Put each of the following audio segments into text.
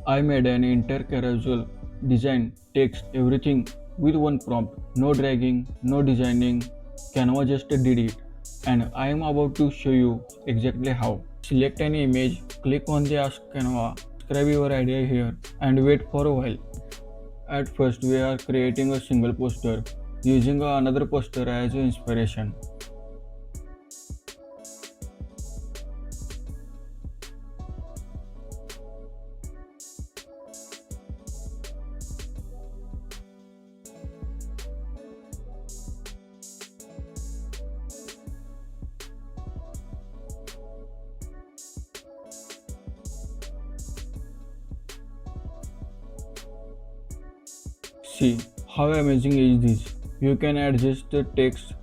I made an entire carousel, design, text, everything with one prompt. No dragging, no designing. Canva just did it. And I am about to show you exactly how. Select an image, click on the Ask Canva, describe your idea here, and wait for a while. At first, we are creating a single poster using another poster as inspiration. See how amazing is this? You can adjust the text,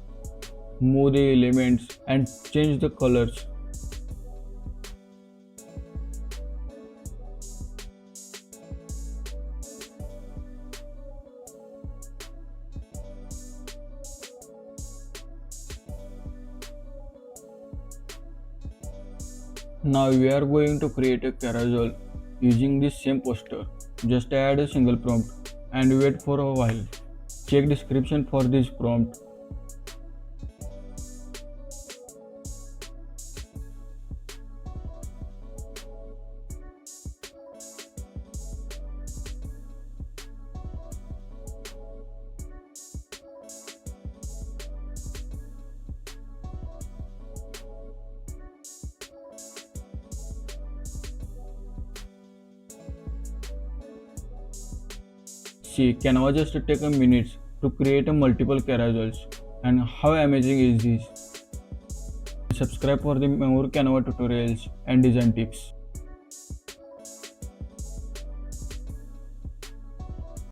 move the elements, and change the colors. Now we are going to create a carousel using this same poster. Just add a single prompt and wait for a while. Check description for this prompt. See, Canva just take a minute to create a multiple carousels. And how amazing is this? Subscribe for the more Canva tutorials and design tips.